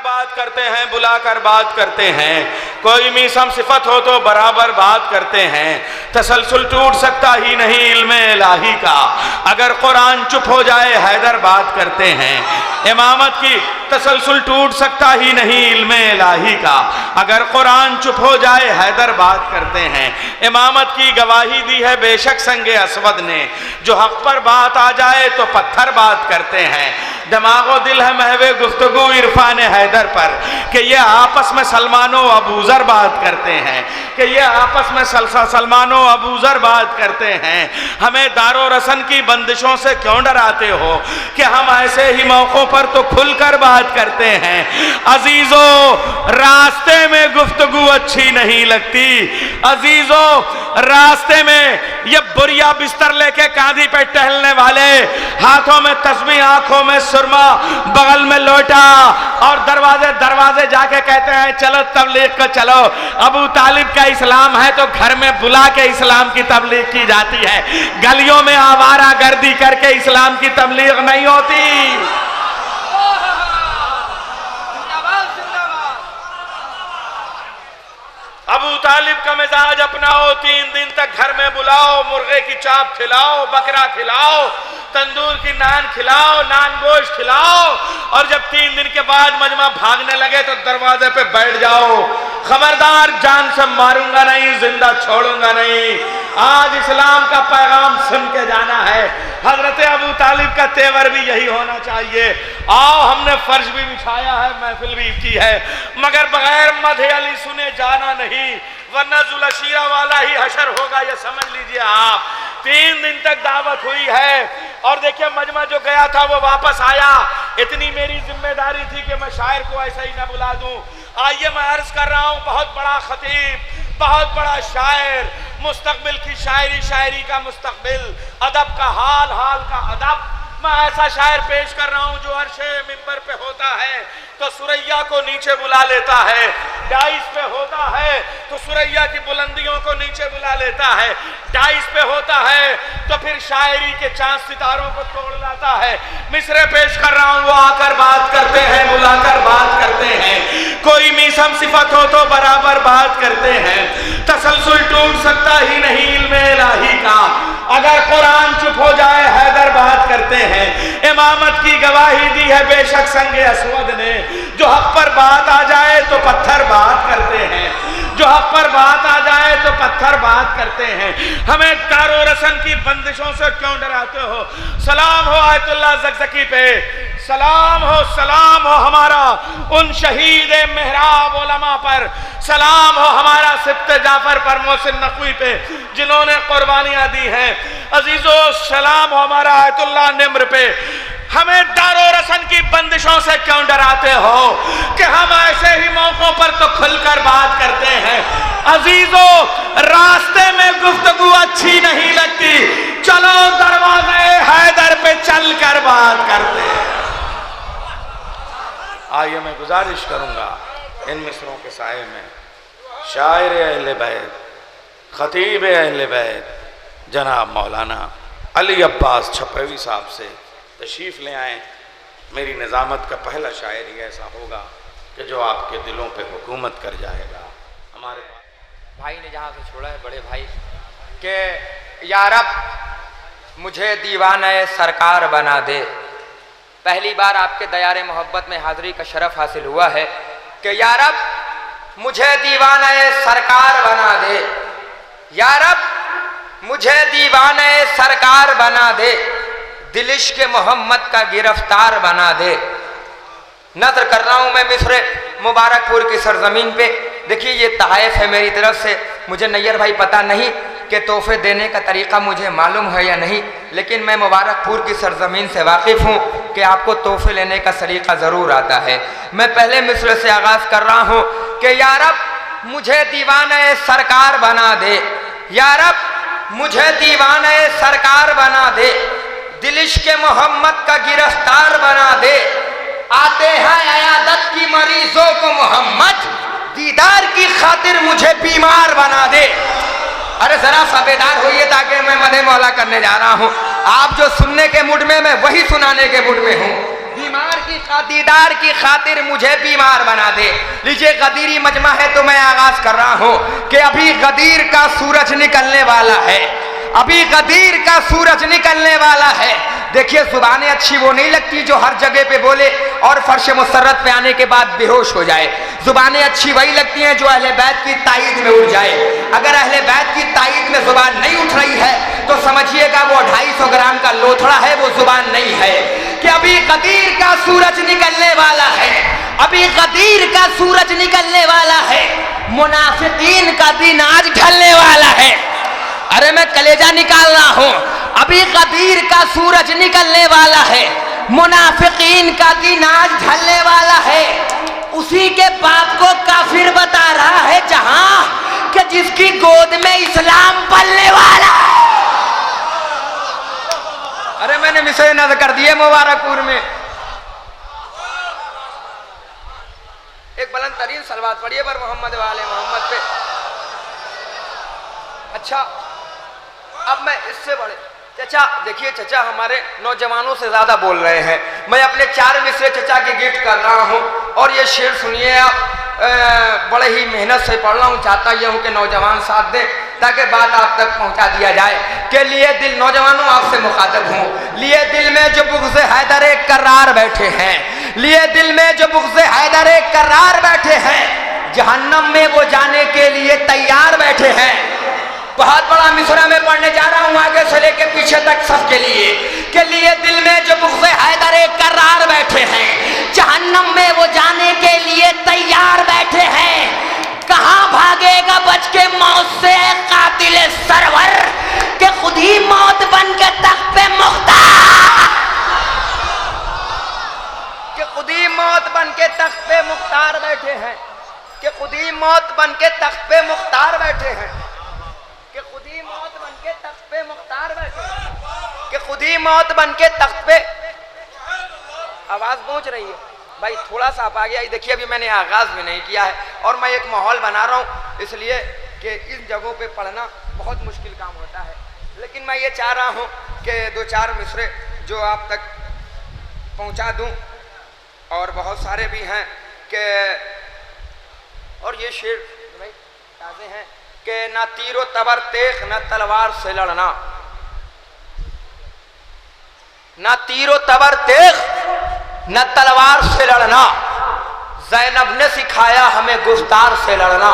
बात करते हैं, बुलाकर बात करते हैं। कोई मीसम सिफत हो तो बराबर बात करते हैं। तसलसल टूट सकता ही नहीं इल्मे इलाही का, अगर कुरान चुप हो जाए हैदर बात करते हैं। इमामत की तसलसल टूट सकता ही नहीं इल्मे इलाही का, अगर कुरान चुप हो जाए हैदर बात करते हैं। इमामत की गवाही दी है बेशक संगे असवद ने, जो हक पर बात आ जाए तो पत्थर बात करते हैं। दिमागो दिल है महवे गुफ्तगू इरफान हैदर पर, कि ये आपस में सलमानो अबूजर बात करते हैं, कि ये आपस में सलमानो अबूजर बात करते हैं। हमें दारो रसन की बंदिशों से क्यों डराते हो, कि हम ऐसे ही मौकों पर तो खुलकर बात करते हैं। अजीजो रास्ते में गुफ्तगू अच्छी नहीं लगती, अजीजो रास्ते में ये बुरिया बिस्तर लेके कांधी पे टहलने वाले, हाथों में तस्बीह आंखों में सुरमा बगल में लोटा, और दरवाजे दरवाजे जाके कहते हैं चलो तबलीग को चलो। अबू तालिब का इस्लाम है तो घर में बुला के इस्लाम की तबलीग की जाती है, गलियों में आवारा गर्दी करके इस्लाम की तबलीग नहीं होती। अबू तालिब का मिजाज अपनाओ, 3 दिन तक घर में बुलाओ, मुर्गे की चाप खिलाओ, बकरा खिलाओ, तंदूर की नान खिलाओ, नान गोश्त खिलाओ, और जब 3 दिन के बाद मजमा भागने लगे तो दरवाजे पे बैठ जाओ। खबरदार, जान से मारूंगा नहीं, जिंदा छोड़ूंगा नहीं। आज इस्लाम का पैगाम सुन के जाना है। हजरत अबू तालिब का तेवर भी यही होना चाहिए। आओ, हमने फर्श भी बिछाया है, महफिल भी की है, मगर बगैर मदह अली सुने जाना नहीं, वरना जुलशीरा वाला ही हशर होगा, ये समझ लीजिए आप। 3 दिन तक दावत हुई है, और देखिए मजमा जो गया था वो वापस आया। इतनी मेरी जिम्मेदारी थी कि मैं शायर को ऐसा ही ना बुला दूं। आइए, मैं अर्ज कर रहा हूं, बहुत बड़ा खतीब, बहुत बड़ा शायर, मुस्तकबिल की शायरी, शायरी का मुस्तकबिल, अदब का हाल, हाल का अदब। मैं ऐसा शायर पेश कर रहा हूं जो अर्शे मिंबर पे होता है तो सुरैया को नीचे बुला लेता है, डाइस पे होता है तो सुरैया की बुलंदियों को नीचे बुला लेता है, डाइस पे होता है तो फिर शायरी के चांद सितारों को तोड़ लाता है। मिसरे पेश कर रहा हूं, वो आकर बात करते हैं, बुलाकर बात करते हैं। कोई मीसम सिफत हो तो बराबर बात करते हैं। तसलसल टूट सकता ही नहीं इल्मे इलाही का, अगर कुरान चुप हो जाए हैदर बात करते हैं। इमामत की गवाही दी है बेशक संगे असवद ने, जो हक पर बात आ जाए तो पत्थर बात करते हैं, जो हक पर बात आ जाए तो पत्थर बात करते हैं। हमें दारो रसन की बंदिशों से क्यों डराते हो। सलाम हो आयतुल्लाह ज़क़ज़की पे, सलाम हो हमारा उन शहीद मेहराब उलमा पर, सलाम हो हमारा सिब्त जाफर पर, मोहसिन नकवी पे, जिन्होंने कुर्बानियां दी हैं। अजीजों, सलाम हो हमारा आयतुल्लाह निम्र पे। हमें दारो रसन की बंदिशों से क्यों डराते हो, कि हम ऐसे ही मौकों पर तो खुलकर बात करते हैं। अजीजों, रास्ते में गुफ्तगू अच्छी नहीं लगती, चलो दरवाजे हैदर पे चलकर बात करते हैं। आइए, मैं गुजारिश करूंगा इन मिसरों के साये में शायर अहले बैत, खतीब अहले बैत जनाब मौलाना अली अब्बास छपरवी साहब से तशरीफ़ ले आए। मेरी निज़ामत का पहला शायर ही ऐसा होगा कि जो आपके दिलों पे हुकूमत कर जाएगा। हमारे भाई ने जहाँ से छोड़ा है बड़े भाई के, या रब मुझे दीवाना सरकार बना दे। पहली बार आपके दयारे मोहब्बत में हाज़िरी का शरफ हासिल हुआ है कि या रब मुझे दीवाना सरकार बना दे, या रब मुझे दीवाना सरकार बना दे, दिलिश के मोहम्मद का गिरफ्तार बना दे। नज़र कर रहा हूँ मैं मिस्र मुबारकपुर की सरजमीन पे। देखिए, ये तहाइफ है मेरी तरफ से। मुझे नैयर भाई पता नहीं कि तोहफे देने का तरीक़ा मुझे मालूम है या नहीं, लेकिन मैं मुबारकपुर की सरजमीन से वाकिफ़ हूँ कि आपको तोहफे लेने का सलीक़ा ज़रूर आता है। मैं पहले मिस्र से आगाज़ कर रहा हूँ कि या रब मुझे दीवाना सरकार बना दे, या रब मुझे दीवाना सरकार बना दे, दिलिश के मोहम्मद का गिरफ्तार बना दे। आते हैं अयादत की मरीजों को मोहम्मद, दीदार की खातिर मुझे बीमार बना दे। अरे जरा सबेदार होइए ताकि मैं मदे मौला करने जा रहा हूँ। आप जो सुनने के मूड में, मैं वही सुनाने के मूड में हूँ। बीमार की दीदार की खातिर मुझे बीमार बना दे। लीजिए गदीरी मजमा है तो मैं आगाज कर रहा हूं कि अभी गदीर का सूरज निकलने वाला है, अभी गदीर का सूरज निकलने वाला है। देखिए जुबानें अच्छी वो नहीं लगती जो हर जगह पे बोले और फर्श मुसर्रत पे आने के बाद बेहोश हो जाए। जुबानें अच्छी वही लगती हैं जो अहले बैत की ताईद में उठ जाए। अगर अहले बैत की ताईद में जुबान नहीं उठ रही है तो समझिएगा वो 250 ग्राम का लोथड़ा है, वो जुबान नहीं है। कि अभी गदीर का सूरज निकलने वाला है, अभी गदीर का सूरज निकलने वाला है, मुनाफिकीन का दिन आज ढलने वाला है। अरे मैं कलेजा निकाल रहा हूं, अभी गदीर का सूरज निकलने वाला है, मुनाफिकीन का दिन आज ढलने वाला है। उसी के बाप को काफिर बता रहा है जहां कि जिसकी गोद में इस्लाम पलने वाला है। अरे मैंने मिसरे नजर कर दिए मुबारकपुर में। एक बुलंद तरीन सलवात पढ़िए पर मोहम्मद वाले मोहम्मद पे। अच्छा अब मैं इससे बड़े चचा, देखिए चचा हमारे नौजवानों से ज्यादा बोल रहे हैं। मैं अपने 4 मिसरे चचा के गिफ्ट कर रहा हूं और ये शेर सुनिए आप। बड़े ही मेहनत से पढ़ रहा हूँ, चाहता यह हूँ कि नौजवान साथ दे ताकि बात आप तक पहुंचा दिया जाए। के लिए दिल नौजवानों आपसे मुखातब हूँ, लिए दिल में जो बुग़्ज़ हैदर करार बैठे हैं, लिए दिल में जो बुग़्ज़ हैदर करार बैठे हैं, जहन्नम में वो जाने के लिए तैयार बैठे हैं। बहुत बड़ा मिसरा में पढ़ने जा रहा हूँ आगे से लेके पीछे तक सबके लिए। के लिए दिल में जो बुग़्ज़ हैदर करार बैठे हैं, जहन्नम में वो जाने के लिए तैयार बैठे हैं। कहाँ भागेगा बच के मौत से कातिल सरवर, के खुद ही मौत बन के तख्त पे मुख्तार, के खुद ही मौत बन के तख्त पे मुख्तार बैठे हैं, के खुद ही मौत बन के तख्त पे मुख्तार बैठे हैं, कि खुद ही मौत बन के तख्त पे मुख्तार बैठे हैं, कि खुद ही मौत बन के तख्त पे। आवाज पहुंच रही है भाई, थोड़ा सा आप आगे आई। देखिए अभी मैंने आगाज भी नहीं किया है और मैं एक माहौल बना रहा हूँ, इसलिए कि इन जगहों पे पढ़ना बहुत मुश्किल काम होता है। लेकिन मैं ये चाह रहा हूँ कि 2-4 मिसरे जो आप तक पहुँचा दूँ, और बहुत सारे भी हैं कि, और ये शेर भाई ताज़े हैं कि ना तीरो तबर तेख न तलवार से लड़ना, ना तीरो तबर तेख न तलवार से लड़ना, ज़ैनब ने सिखाया हमें गुफ्तार से लड़ना।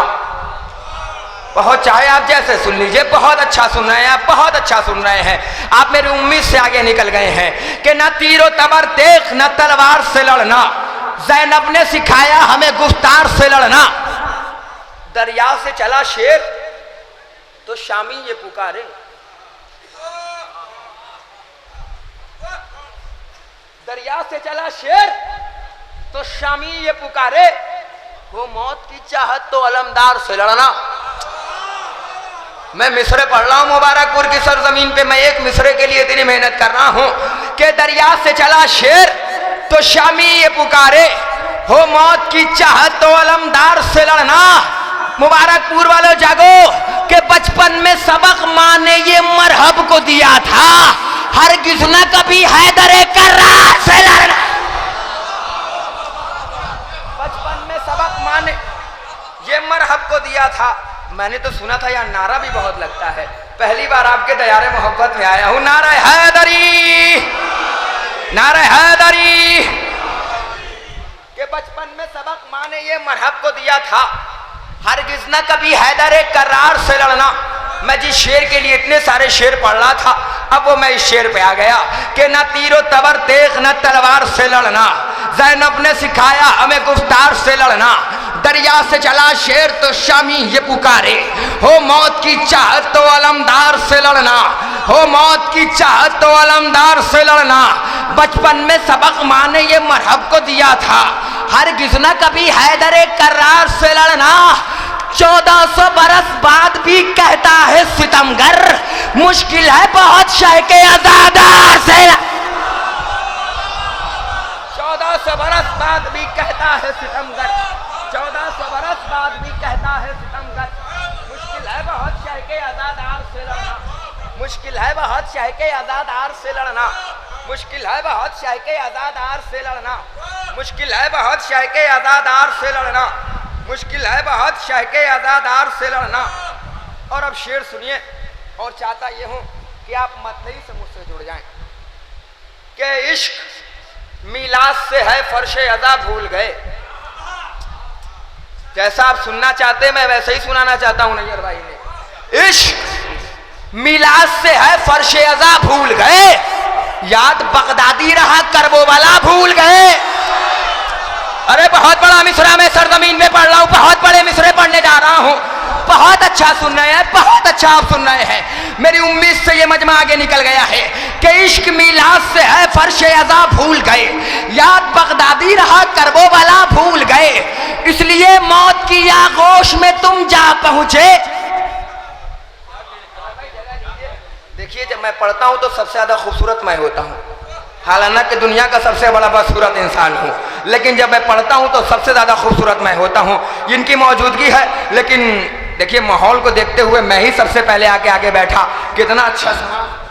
बहुत चाहे आप जैसे सुन लीजिए, बहुत अच्छा सुन रहे हैं आप, बहुत अच्छा सुन रहे हैं आप, मेरी उम्मीद से आगे निकल गए हैं। कि न तीरो तबर तेख न तलवार से लड़ना, ज़ैनब ने सिखाया हमें गुफ्तार से लड़ना। दरिया से चला शेर तो शामी ये पुकारे, दरिया से चला शेर तो शामी ये पुकारे, वो मौत की चाहत तो अलमदार से लड़ना। मैं मिसरे पढ़ रहा हूं मुबारकपुर की सरजमीन पे, मैं एक मिसरे के लिए इतनी मेहनत कर रहा हूं कि दरिया से चला शेर तो शामी ये पुकारे, हो मौत की चाहत तो अलमदार से लड़ना। मुबारकपुर वालों जागो कि बचपन में सबक माँ ने ये मरहब को दिया था, हरगिज़ न कभी हैदर करार से लड़ना। बचपन में सबक माँ ने ये मरहब को दिया था। मैंने तो सुना था यार नारा भी बहुत लगता है, पहली बार आपके दयारे मोहब्बत में आया हूं। नारा हैदरी, नारा हैदरी। के बचपन में सबक माँ ने ये मरहब को दिया था, हरगिज़ न कभी हैदर करार से लड़ना। मैं जिस शेर के लिए इतने सारे शेर पढ़ रहा था, अब वो मैं इस शेर पे आ गया कि न तीरो तबर तेख न तलवार से लड़ना, ज़ैनब ने सिखाया हमें गुफ्तार से लड़ना। दरिया से चला शेर तो शामी ये पुकारे, हो मौत की चाहत तो अलमदार से लड़ना, हो मौत की चाहत तो अलमदार से लड़ना। बचपन में सबक माँ ने ये मरहब को दिया था, हरगिज़ न कभी हैदर करार से लड़ना। 1400 बरस बाद भी कहता है सितमगर, मुश्किल है बहुत शह के आज़ादार से। 1400 बरस बाद भी कहता है सितमगर, 1400 बरस बाद भी कहता है सितमगर, मुश्किल है बहुत शह के आज़ादार से लड़ना, मुश्किल है बहुत शह के आज़ादार से लड़ना। मुश्किल है बहुत शाह के आजादार से लड़ना, मुश्किल है बहुत शाह के आजादार से लड़ना, मुश्किल है बहुत शाह के आजादार से लड़ना। और अब शेर सुनिए, और चाहता ये हूं कि आप मतलई से मुझसे जुड़ जाएं कि इश्क मिलाद से है फर्शे अदा भूल गए। जैसा आप सुनना चाहते मैं वैसे ही सुनाना चाहता हूं नैयर भाई ने। इश्क मिलाद से है फर्शे अदा भूल गए, याद बगदादी रहा करबो वाला भूल गए। अरे बहुत बड़ा मिसरा मैं सरजमीन में पढ़ रहा हूं, बहुत बड़े मिसरे पढ़ने जा रहा हूं। बहुत अच्छा सुन रहे हैं, बहुत अच्छा आप सुन रहे हैं। मेरी उम्मीद से ये मजमा आगे निकल गया है कि इश्क मिलाद से है फर्शे अज़ा भूल गए, याद बगदादी रहा करबो वाला भूल गए, इसलिए मौत की आगोश में तुम जा पहुंचे। देखिए जब मैं पढ़ता हूं तो सबसे ज्यादा खूबसूरत मैं होता हूं, हालांकि दुनिया का सबसे बड़ा बदसूरत इंसान हूं, लेकिन जब मैं पढ़ता हूं तो सबसे ज्यादा खूबसूरत मैं होता हूं। इनकी मौजूदगी है, लेकिन देखिए माहौल को देखते हुए मैं ही सबसे पहले आगे बैठा। कितना अच्छा समाज,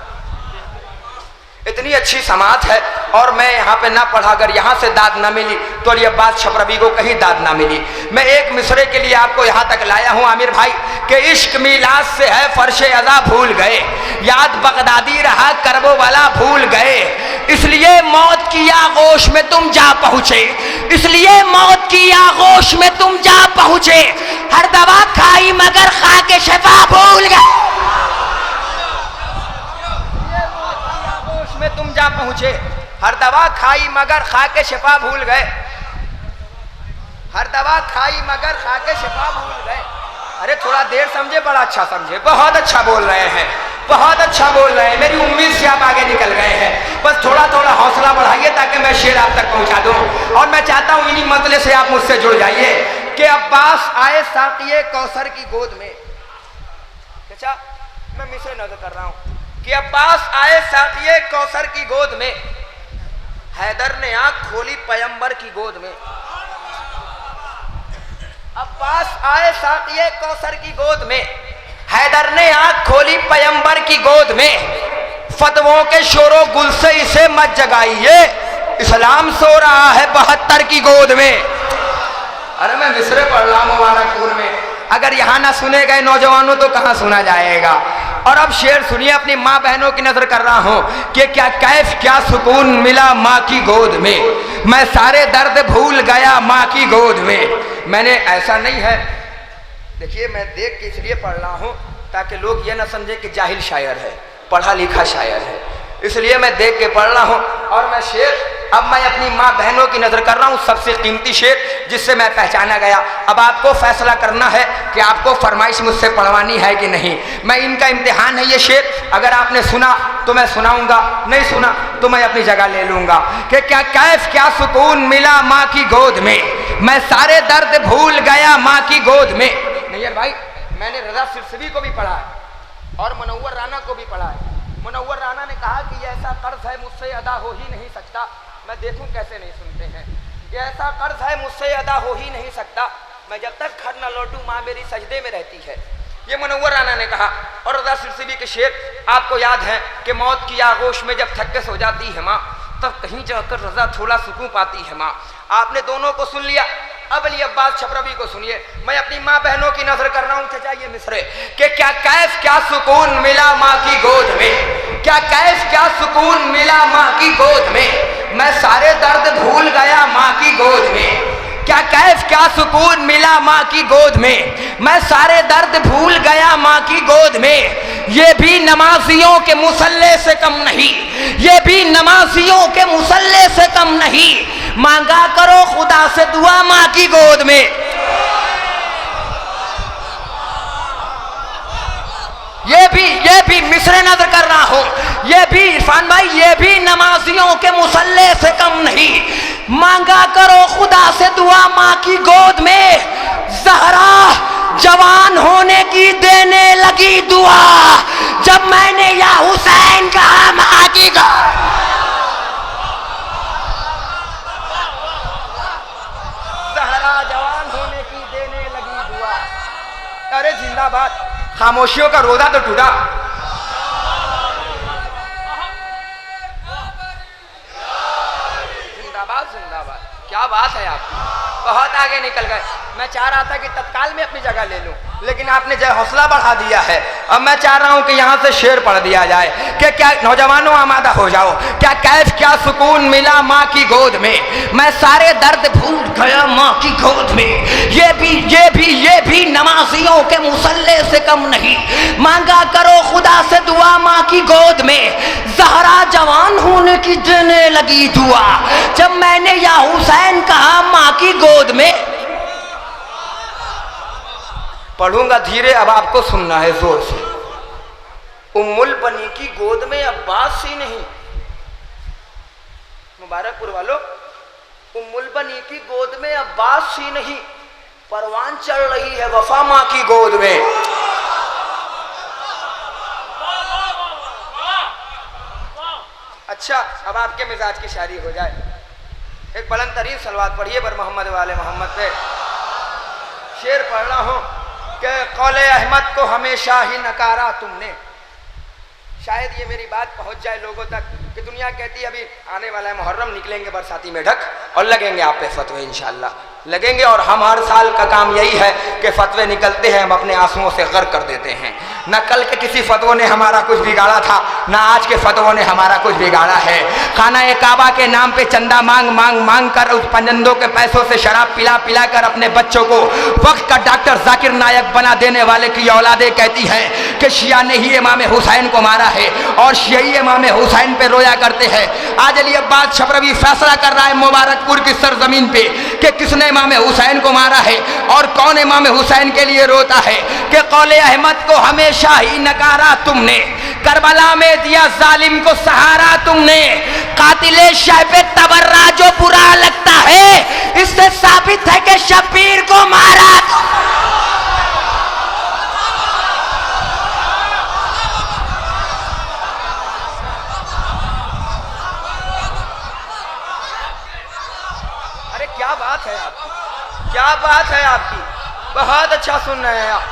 इतनी अच्छी समाज है, और मैं यहाँ पे ना पढ़ा, अगर यहाँ से दाद ना मिली तो ये बात छपरवी को कहीं दाद ना मिली। मैं एक मिसरे के लिए आपको यहाँ तक लाया हूँ आमिर भाई कि इश्क मिलाद से है फर्शे अज़ा भूल गए, याद बगदादी रहा करबो वाला भूल गए, इसलिए मौत की आगोश में तुम जा पहुँचे, इसलिए मौत की आगोश में तुम जा पहुँचे। हर दवा खाई मगर खा के शफा भूल गए, में तुम जा पहुंचे। हर दवा खाई मगर खा के शिफा भूल गए, हर दवा खाई मगर खा के शिफा भूल गए। अरे थोड़ा देर समझे, बड़ा अच्छा समझे, बहुत अच्छा बोल रहे हैं, बहुत अच्छा बोल रहे हैं। मेरी उम्मीद से आप आगे निकल गए हैं, बस थोड़ा थोड़ा हौसला बढ़ाइए ताकि मैं शेर आप तक पहुंचा दूं। और मैं चाहता हूं इन्हीं मतले से आप मुझसे जुड़ जाइए कि अब्बास आए साकिए कौसर की गोद में। अच्छा मैं मिसरे नजर कर रहा हूं कि अब्बास आए साकिए कौसर की गोद में, हैदर ने आंख खोली पैगंबर की गोद में। अब्बास आए साकिए कौसर की गोद में, हैदर ने आंख खोली पैगंबर की गोद में। फतवों के शोरो गुल से इसे मत जगाइए, इस्लाम सो रहा है 72 की गोद में। अरे मैं मिसरे पढ़ रहा हूं मुबारकपुर में, अगर यहां ना सुने गए नौजवानों तो कहां सुना जाएगा। और अब शेर सुनिए, अपनी माँ बहनों की नजर कर रहा हूं कि क्या कैफ क्या सुकून मिला माँ की गोद में, मैं सारे दर्द भूल गया माँ की गोद में। मैंने ऐसा नहीं है, देखिए मैं देख के इसलिए पढ़ रहा हूं ताकि लोग ये ना समझे कि जाहिल शायर है, पढ़ा लिखा शायर है, इसलिए मैं देख के पढ़ रहा हूं। और मैं शेर अब मैं अपनी माँ बहनों की नजर कर रहा हूं, सबसे कीमती शेर जिससे मैं पहचाना गया। अब आपको फैसला करना है कि आपको फरमाइश मुझसे पढ़वानी है कि नहीं। मैं इनका इम्तिहान है ये शेर, अगर आपने सुना तो मैं सुनाऊंगा, नहीं सुना तो मैं अपनी जगह ले लूंगा। कि क्या कैफ क्या सुकून मिला माँ की गोद में, मैं सारे दर्द भूल गया माँ की गोद में। नैयर भाई मैंने रजा सिरसवी को भी पढ़ा है और मुनव्वर राना को भी पढ़ा है। मुनव्वर राना ने कहा कि ऐसा कर्ज है मुझसे अदा हो ही नहीं सकता, मैं देखूं कैसे नहीं सुनते हैं। ये ऐसा कर्ज है मुझसे अदा हो ही नहीं सकता, मैं जब तक घर न लौटूं माँ मेरी सजदे में रहती है, ये मुनव्वर राना ने कहा। और रजा सिरसवी के शेर आपको याद है कि मौत की आगोश में जब थक के सो जाती है माँ, तब कहीं जाकर रजा थोड़ा सुकून पाती है माँ। आपने दोनों को सुन लिया, अब अली अब्बास छपरवी को सुनिए। मैं अपनी माँ बहनों की नजर कर रहा हूँ, चाहिए मिसरे कि क्या कैफ क्या सुकून मिला माँ की गोद में, क्या कैफ क्या सुकून मिला माँ की गोद में, मैं सारे दर्द भूल गया माँ की गोद में। क्या कैफ क्या सुकून मिला माँ की गोद में, मैं सारे दर्द भूल गया माँ की गोद में। ये भी नमाजियों के मुसल्ले से कम नहीं, ये भी नमाजियों के मुसल्ले से कम नहीं, मांगा करो खुदा से दुआ माँ की गोद में। ये भी मिसरे नजर कर रहा हूं, ये भी इरफान भाई, ये भी नमाजियों के मुसल्ले से कम नहीं, मांगा करो खुदा से दुआ माँ की गोद में। ज़हरा जवान होने की देने लगी दुआ, जब मैंने या हुसैन कहा माँ की गोद। ज़हरा जवान होने की देने लगी दुआ। अरे जिंदाबाद, खामोशियों का रोजा तो टूटा। क्या बात है आपकी, बहुत आगे निकल गए। मैं चाह रहा था कि तत्काल में अपनी जगह ले लूं, लेकिन आपने जो हौसला बढ़ा दिया है। अब मैं चाह रहा हूं कि यहां से शेर पढ़ दिया जाए कि क्या नौजवानों आमादा हो जाओ, क्या कैफ क्या सुकून मिला माँ की गोद में, मैं सारे दर्द भूल गया माँ की गोद में, ये भी नमाजियों के मुसल्ले से कम नहीं, मांगा करो खुदा से दुआ माँ की गोद में, ज़हरा जवान होने की देने लगी दुआ, जब मैंने या हुसैन कहा माँ की गोद में। पढ़ूंगा धीरे, अब आपको सुनना है जोर से। उम्मुल बनी की गोद में अब्बास सी नहीं, मुबारकपुर वालों, उम्मुल बनी की गोद में अब्बास सी नहीं, परवान चढ़ रही है वफा माँ की गोद में। अच्छा, अब आपके मिजाज की शायरी हो जाए। एक बुलंद तरीन सलवात पढ़िए बर मोहम्मद वाले मोहम्मद पे। शेर पढ़ रहा हूं कि कौले अहमद को हमेशा ही नकारा तुमने। शायद ये मेरी बात पहुंच जाए लोगों तक कि दुनिया कहती है अभी आने वाला है मुहर्रम, निकलेंगे बरसाती में ढक और लगेंगे आप पे फतवे, इंशाल्लाह लगेंगे। और हम हर साल का काम यही है कि फतवे निकलते हैं, हम अपने आंसुओं से गर्क कर देते हैं। न कल के किसी फतवों ने हमारा कुछ बिगाड़ा था, ना आज के फतवों ने हमारा कुछ बिगाड़ा है। खाना ए काबा के नाम पे चंदा मांग मांग मांग कर उस पंजंदों के पैसों से शराब पिला पिला कर अपने बच्चों को वक्त का डॉक्टर जाकिर नायक बना देने वाले की औलादे कहती हैं कि शिया ने ही इमाम हुसैन को मारा है और शियाई इमाम हुसैन पे रोया करते हैं। आज अली अब्बास शबरवी फैसला कर रहा है मुबारकपुर की सरजमीन पे कि किसने इमाम हुसैन को मारा है और कौन इमाम हुसैन के लिए रोता है। कि कौले अहमद को हमेशा ही नकारा तुमने, करबला में दिया जालिम को सहारा तुमने, कातिले शाइब तबर्रा जो बुरा लगता है इससे साबित है कि शब्बीर को मारा। अरे क्या बात है आपकी, क्या बात है आपकी, बहुत अच्छा सुन रहे हैं आप,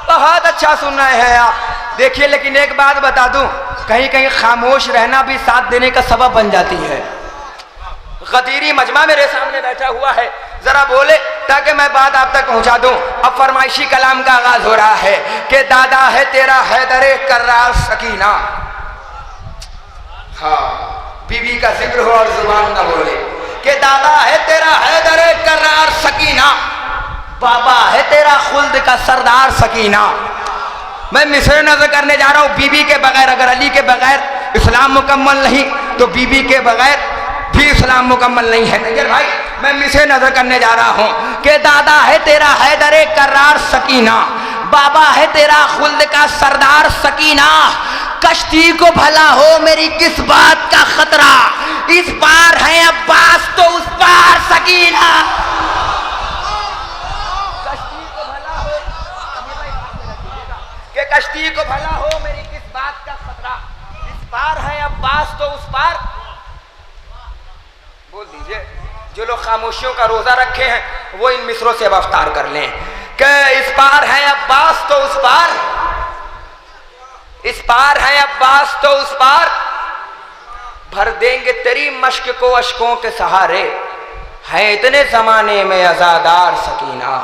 बहुत अच्छा सुन रहे हैं आप। देखिए लेकिन एक बात बता दूं, कहीं कहीं खामोश रहना भी साथ देने का सबब बन जाती है। गदीरी मजमा मेरे सामने बैठा हुआ है, जरा बोले ताकि मैं बात आप तक पहुंचा दूं। अब फरमाइशी कलाम का आगाज हो रहा है कि दादा है तेरा हैदरे कर्रार सकीना। हाँ, बीबी का जिक्र हो और जुबान ना बोले कि दादा है तेरा हैदरे कर्रार सकीना, बाबा है तेरा खुल्द का सरदार सकीना। मैं मिसरे नजर करने जा रहा हूं बीबी के बगैर। अगर अली के बगैर इस्लाम मुकम्मल नहीं तो बीबी के बगैर भी इस्लाम मुकम्मल नहीं है। नजर भाई, मैं मिसरे नजर करने जा रहा हूं कि दादा है तेरा हैदरे कर्रार सकीना, बाबा है तेरा खुल्द का सरदार सकीना। कश्ती को भला हो मेरी किस बात का खतरा, इस पार है अब्बास तो उस पार सकीना। कि कश्ती को भला हो मेरी किस बात का खतरा, इस पार है अब्बास तो उस पार। बोल दीजिए, जो लोग खामोशियों का रोजा रखे हैं वो इन मिसरों से अब अफ्तार कर लें कि इस पार है अब्बास तो उस पार, इस पार है अब्बास तो उस पार, भर देंगे तेरी मश्क को अश्कों के सहारे, है इतने जमाने में अज़ादार सकीना।